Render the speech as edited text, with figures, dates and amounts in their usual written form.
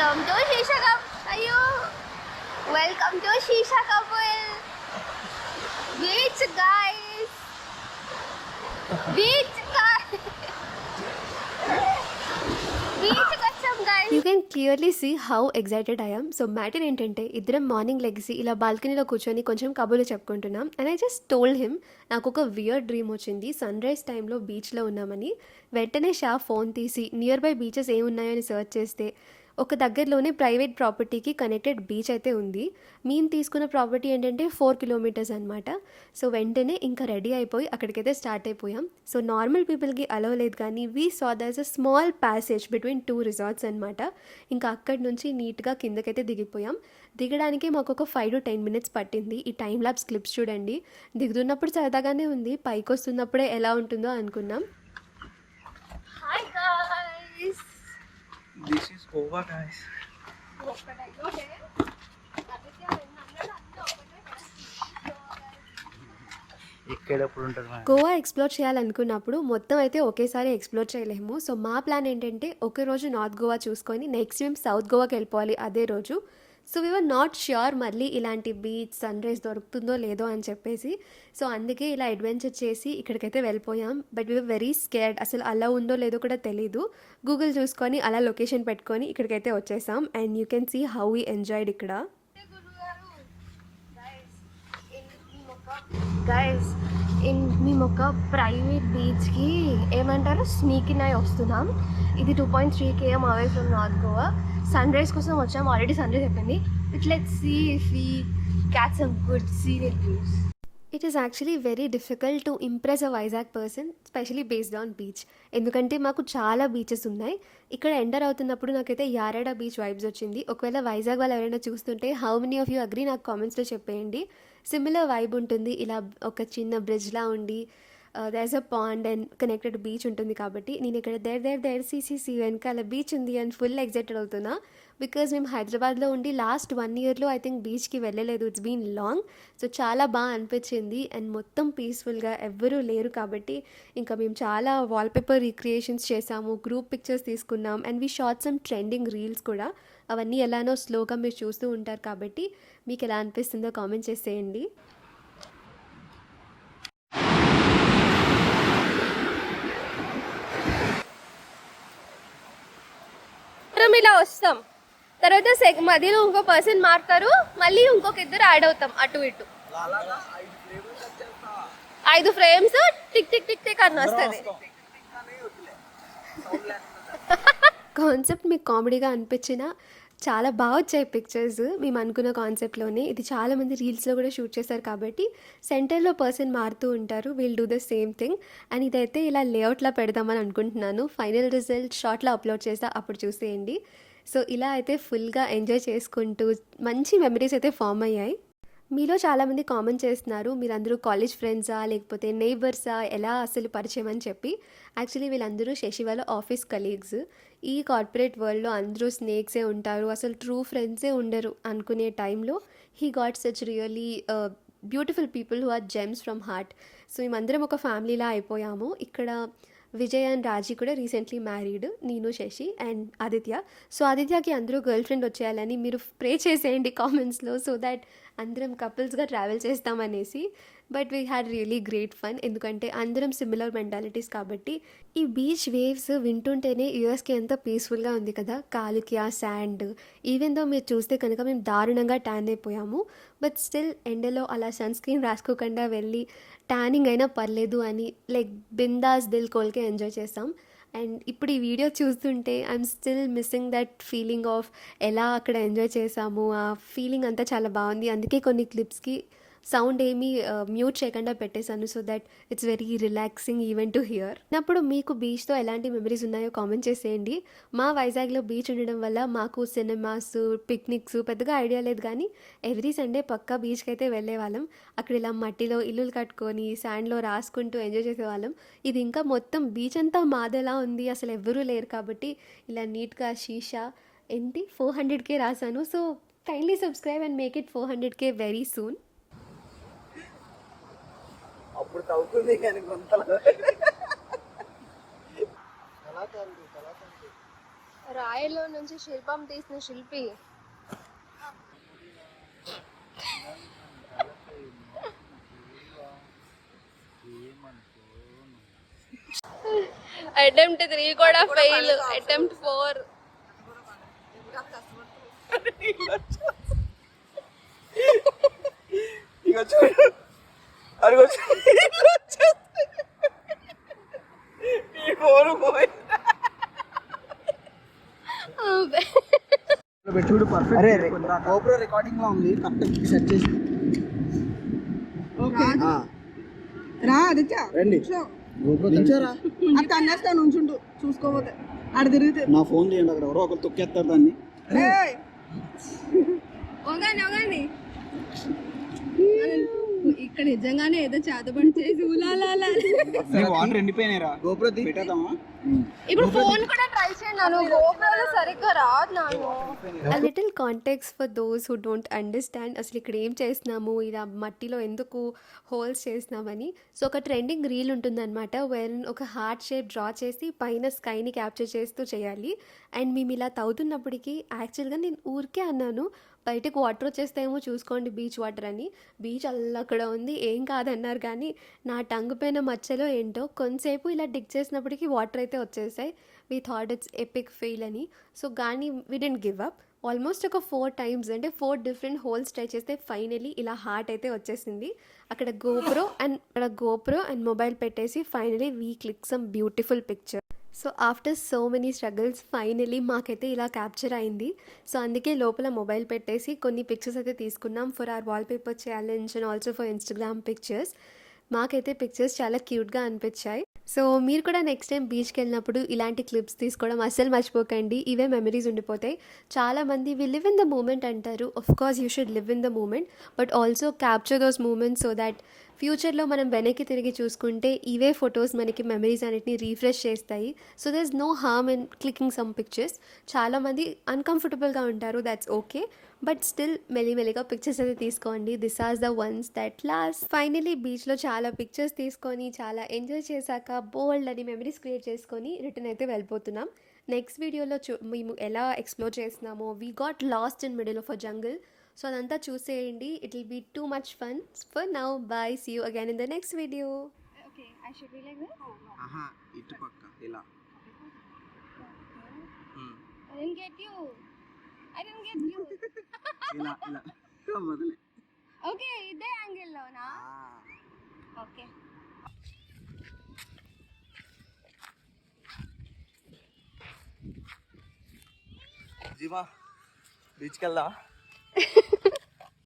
Welcome to Shisha Couple. Ayo. Welcome to Shisha Couple. Beach guys. Beach guys. Beach వచ్చాం guys. You can clearly see how excited I'm. So matter ఏంటంటే ఇద్దరం morning లెగిసి ఇలా బాల్కనీలో కూర్చొని కొంచెం కబుర్లు చెప్పుకుంటున్నాం. And I just told him నాకు ఒక వియర్డ్ డ్రీమ్ వచ్చింది, సన్ రైజ్ టైంలో బీచ్లో ఉన్నామని. వెంటనే షా ఫోన్ తీసి నియర్ బై బీచెస్ ఏమున్నాయని సర్చ్ చేస్తే ఒక దగ్గరలోనే ప్రైవేట్ ప్రాపర్టీకి కనెక్టెడ్ బీచ్ అయితే ఉంది. మేము తీసుకున్న ప్రాపర్టీ ఏంటంటే 4 కిలోమీటర్స్ అనమాట. సో వెంటనే ఇంకా రెడీ అయిపోయి అక్కడికైతే స్టార్ట్ అయిపోయాం. సో నార్మల్ పీపుల్కి అలవ్ లేదు, కానీ we saw దర్స్ a small passage between 2 resorts అనమాట. ఇంకా అక్కడి నుంచి నీట్గా కిందకైతే దిగిపోయాం. దిగడానికి మాకు ఒక 5 to 10 minutes పట్టింది. ఈ టైం ల్యాప్స్ క్లిప్స్ చూడండి. దిగుతున్నప్పుడు సరదాగానే ఉంది, పైకి వస్తున్నప్పుడే ఎలా ఉంటుందో అనుకున్నాం. Hi guys. This is Goa, guys. ఇక్కడ ఎప్పుడు ఉంటుంది మేడం? గోవా ఎక్స్ప్లోర్ చేయాలనుకున్నప్పుడు మొత్తం అయితే ఒకేసారి ఎక్స్ప్లోర్ చేయలేము. సో మా ప్లాన్ ఏంటంటే ఒక రోజు నార్త్ గోవా చూసుకొని నెక్స్ట్ మేము సౌత్ గోవాకి వెళ్ళిపోవాలి అదే రోజు. So we were not sure మళ్ళీ ఇలాంటి బీచ్ సన్ రైజ్ దొరుకుతుందో లేదో అని చెప్పేసి. సో అందుకే ఇలా అడ్వెంచర్ చేసి ఇక్కడికైతే వెళ్ళిపోయాం. But we were very scared, అసలు అలా ఉందో లేదో కూడా తెలీదు. గూగుల్ చూసుకొని అలా లొకేషన్ పెట్టుకొని ఇక్కడికైతే వచ్చేసాం. And you can see how we enjoyed ఇక్కడ. గైస్ మేము ఒక ప్రైవేట్ బీచ్కి ఏమంటారు స్నీకిన్ అయి వస్తున్నాం. ఇది 2.3 km away from north Goa. Sunrise కోసం వచ్చాం, ఆల్రెడీ సన్ రైజ్ అయిపోయింది. Let's see if we catch some good scenic views. It is actually very difficult to impress a Vizag person, specially based on beach. ఎందుకంటే మాకు చాలా beaches ఉన్నాయి. ఇక్కడ enter అవుతున్నప్పుడు నాకైతే యారాడ బీచ్ వైబ్స్ వచ్చింది. ఒకవేళ వైజాగ్ వాళ్ళు ఎవరైనా చూస్తుంటే how many of you agree నాకు కామెంట్స్లో చెప్పేయండి. సిమిలర్ వైబ్ ఉంటుంది, ఇలా ఒక చిన్న బ్రిడ్జ్లా ఉండి there's a pond and connected beach ఉంటుంది. కాబట్టి నేను ఇక్కడ దేర్ సిసిసి వెనకాల బీచ్ ఉంది అని ఫుల్ ఎగ్జైటెడ్ అవుతున్నా. బికాజ్ మేము హైదరాబాద్లో ఉండి లాస్ట్ 1 yearలో ఐ థింక్ బీచ్కి వెళ్ళలేదు. It's been long. సో చాలా బాగా అనిపించింది అండ్ మొత్తం పీస్ఫుల్గా ఎవ్వరూ లేరు. కాబట్టి ఇంకా మేము చాలా వాల్పేపర్ రీక్రియేషన్స్ చేసాము, గ్రూప్ పిక్చర్స్ తీసుకున్నాం and we shot some trending reels కూడా. అవన్నీ ఎలానో స్లోగా మీరు చూస్తూ ఉంటారు కాబట్టి మీకు ఎలా అనిపిస్తుందో కామెంట్ చేసేయండి. ఇలా వస్తాం, తర్వాత మధ్యలో ఇంకో పర్సన్ మారుతారు, మళ్ళీ ఇంకొక ఇద్దరు యాడ్ అవుతాం అటు ఇటు. 5 frames tick tick tick tick అని వస్తుంది. కాన్సెప్ట్ మీకు కామెడీగా అనిపించినా చాలా బాగా వచ్చాయి పిక్చర్స్. మేము అనుకున్న కాన్సెప్ట్లోనే ఇది చాలామంది రీల్స్లో కూడా షూట్ చేశారు. కాబట్టి సెంటర్లో పర్సన్ మారుతూ ఉంటారు, will do the same thing. And ఇదైతే ఇలా లేఅవుట్లో పెడదామని అనుకుంటున్నాను. ఫైనల్ రిజల్ట్ షార్ట్లో అప్లోడ్ చేస్తా, అప్పుడు చూసేయండి. సో ఇలా అయితే ఫుల్గా ఎంజాయ్ చేసుకుంటూ మంచి మెమరీస్ అయితే ఫామ్ అయ్యాయి. మీలో చాలామంది కామెంట్ చేస్తున్నారు మీరందరూ కాలేజ్ ఫ్రెండ్సా లేకపోతే నైబర్సా, ఎలా అసలు పరిచయం అని చెప్పి. యాక్చువల్లీ వీళ్ళందరూ శశి వాళ్ళ ఆఫీస్ కలీగ్స్. ఈ కార్పొరేట్ వరల్డ్లో అందరూ స్నేక్సే ఉంటారు, అసలు ట్రూ ఫ్రెండ్సే ఉండరు అనుకునే టైంలో he got such really beautiful people who are gems from heart. So మేమందరం ఒక ఫ్యామిలీలా అయిపోయాము. ఇక్కడ విజయ్ అండ్ రాజీ కూడా రీసెంట్లీ మ్యారీడ్, నేను శశి అండ్ ఆదిత్య. సో ఆదిత్యకి అందరూ గర్ల్ ఫ్రెండ్ వచ్చేయాలని మీరు ప్రే చేసేయండి కామెంట్స్లో, సో దాట్ అందరం కపుల్స్గా ట్రావెల్ చేస్తామనేసి. But we had really great fun, ఎందుకంటే అందరం సిమిలర్ మెంటాలిటీస్ కాబట్టి. ఈ బీచ్ వేవ్స్ వింటుంటేనే యూఎస్కి ఎంత పీస్ఫుల్గా ఉంది కదా, కాలుకి ఆ శాండ్. ఈవెన్ దో మీరు చూస్తే కనుక మేము దారుణంగా ట్యాన్ అయిపోయాము. బట్ స్టిల్ ఎండలో అలా సన్ స్క్రీన్ రాసుకోకుండా వెళ్ళి ట్యానింగ్ అయినా పర్లేదు అని లైక్ బిందాస్ దిల్ కోల్కే ఎంజాయ్ చేస్తాం. అండ్ ఇప్పుడు ఈ వీడియో చూస్తుంటే I'm still missing that feeling of ఎలా అక్కడ ఎంజాయ్ చేసాము. ఆ ఫీలింగ్ అంతా చాలా బాగుంది. అందుకే కొన్ని క్లిప్స్కి సౌండ్ ఏమీ మ్యూట్ చేయకుండా పెట్టేశాను, so that it's very relaxing even to hear. అప్పుడు మీకు బీచ్తో ఎలాంటి మెమరీస్ ఉన్నాయో కామెంట్ చేసేయండి. మా వైజాగ్లో బీచ్ ఉండడం వల్ల మాకు సినిమాస్, పిక్నిక్స్ పెద్దగా ఐడియా లేదు, కానీ ఎవ్రీ సండే పక్కా బీచ్కి అయితే వెళ్ళేవాళ్ళం. అక్కడ ఇలా మట్టిలో ఇల్లులు కట్టుకొని శాండ్లో రాసుకుంటూ ఎంజాయ్ చేసేవాళ్ళం. ఇది ఇంకా మొత్తం బీచ్ అంతా మాదేలా ఉంది, అసలు ఎవ్వరూ లేరు. కాబట్టి ఇలా నీట్గా షీషా 400K రాశాను. So kindly subscribe and make it 400K very soon. అప్పుడు తవ్వుతుంది కానీ కొంతలో రాయలో నుంచి శిల్పం తీసిన శిల్పి. అటెంప్ట్ 3 కూడా ఫెయిల్. అటెంప్ట్ 4. ఇక చూడు అదిగో ఈ ఫోన్ పోయి చూడు పర్ఫెక్ట్. అరే GoPro రికార్డింగ్ లో ఉంది, కరెక్ట్ సెట్ చేసి. ఓకే రా ఆదిత్య రండి. GoPro దించారా? అక్క అన్నేస్తాను ఉంచుండు చూసుకోపోతే ఆడ తిరిగితే. నా ఫోన్ తీయండి, అక్కడ ఎవరో ఒకరు తొక్కేస్తారు దాన్ని. ఒగండి ఇక్కడ నిజంగానే ఏదో చేతబడి చేసి వాటర్ ఎండిపోయినారా? GoPro పెట్టేద్దామా? ఇప్పుడు ఫోన్ కూడా ట్రై చేయండి. GoPro సరిగ్గా రాదు నాకు. A little context for those who don't understand అసలు ఇక్కడ ఏం చేస్తున్నాము, ఇలా మట్టిలో ఎందుకు హోల్స్ చేస్తున్నామని. సో ఒక ట్రెండింగ్ రీల్ ఉంటుందన్నమాట, వేర్ ఒక హార్ట్ షేప్ డ్రా చేసి పైన స్కైని క్యాప్చర్ చేస్తూ చేయాలి. అండ్ మేము ఇలా తవ్వుతున్నప్పటికీ యాక్చువల్గా నేను ఊరికే అన్నాను బయటకు వాటర్ వచ్చేస్తేమో చూసుకోండి బీచ్ వాటర్ అని. బీచ్ అక్కడ ఉంది ఏం కాదన్నారు, కానీ నా టంగ్ పైన మచ్చలో ఏంటో కొంతసేపు ఇలా డిగ్ చేసినప్పటికీ వాటర్ అయితే వచ్చేసాయి. We thought it's epic fail అని. సో కానీ we didn't give up. Almost ఒక 4 times అంటే 4 different హోల్స్ ట్రై చేస్తే ఫైనలీ ఇలా హార్ట్ అయితే వచ్చేసింది. అక్కడ గోప్రో అండ్ మొబైల్ పెట్టేసి finally we click some beautiful picture. So after so many struggles finally మాకైతే ఇలా క్యాప్చర్ అయింది. సో అందుకే లోపల మొబైల్ పెట్టేసి కొన్ని పిక్చర్స్ అయితే తీసుకున్నాం for hour wallpaper challenge and also for Instagram pictures. మాకైతే పిక్చర్స్ చాలా క్యూట్గా అనిపించాయి. సో మీరు కూడా నెక్స్ట్ టైం బీచ్కి వెళ్ళినప్పుడు ఇలాంటి క్లిప్స్ తీసుకోవడం అస్సలు మర్చిపోకండి. ఇవే మెమరీస్ ఉండిపోతాయి. చాలామంది we live in the moment అంటారు. Of course you should live in the moment, but also capture those moments so that ఫ్యూచర్లో మనం వెనక్కి తిరిగి చూసుకుంటే ఇవే ఫొటోస్ మనకి మెమరీస్ అన్నిటిని రీఫ్రెష్ చేస్తాయి. So there is no harm in clicking some pictures. చాలామంది అన్కంఫర్టబుల్గా ఉంటారు, దాట్స్ ఓకే, బట్ స్టిల్ మెల్లిమెల్లిగా పిక్చర్స్ అయితే తీసుకోండి. This are the ones that lost. Finally బీచ్లో చాలా పిక్చర్స్ తీసుకొని చాలా ఎంజాయ్ చేశాక బోల్డ్ అని మెమరీస్ క్రియేట్ చేసుకొని రిటర్న్ అయితే వెళ్ళిపోతున్నాం. నెక్స్ట్ వీడియోలో మేము ఎలా ఎక్స్ప్లోర్ చేస్తున్నామో we got lost in middle of a jungle. So అదంతా చూసేయండి. It will be too much fun. For now bye, see you again in the next video. ఇటు పక్క ఇలా. ఇలా ఇలా మొదలే. ఓకే ఇదే యాంగిల్లోనా? ఓకే జీవా బీచ్కి వెళ్దాం.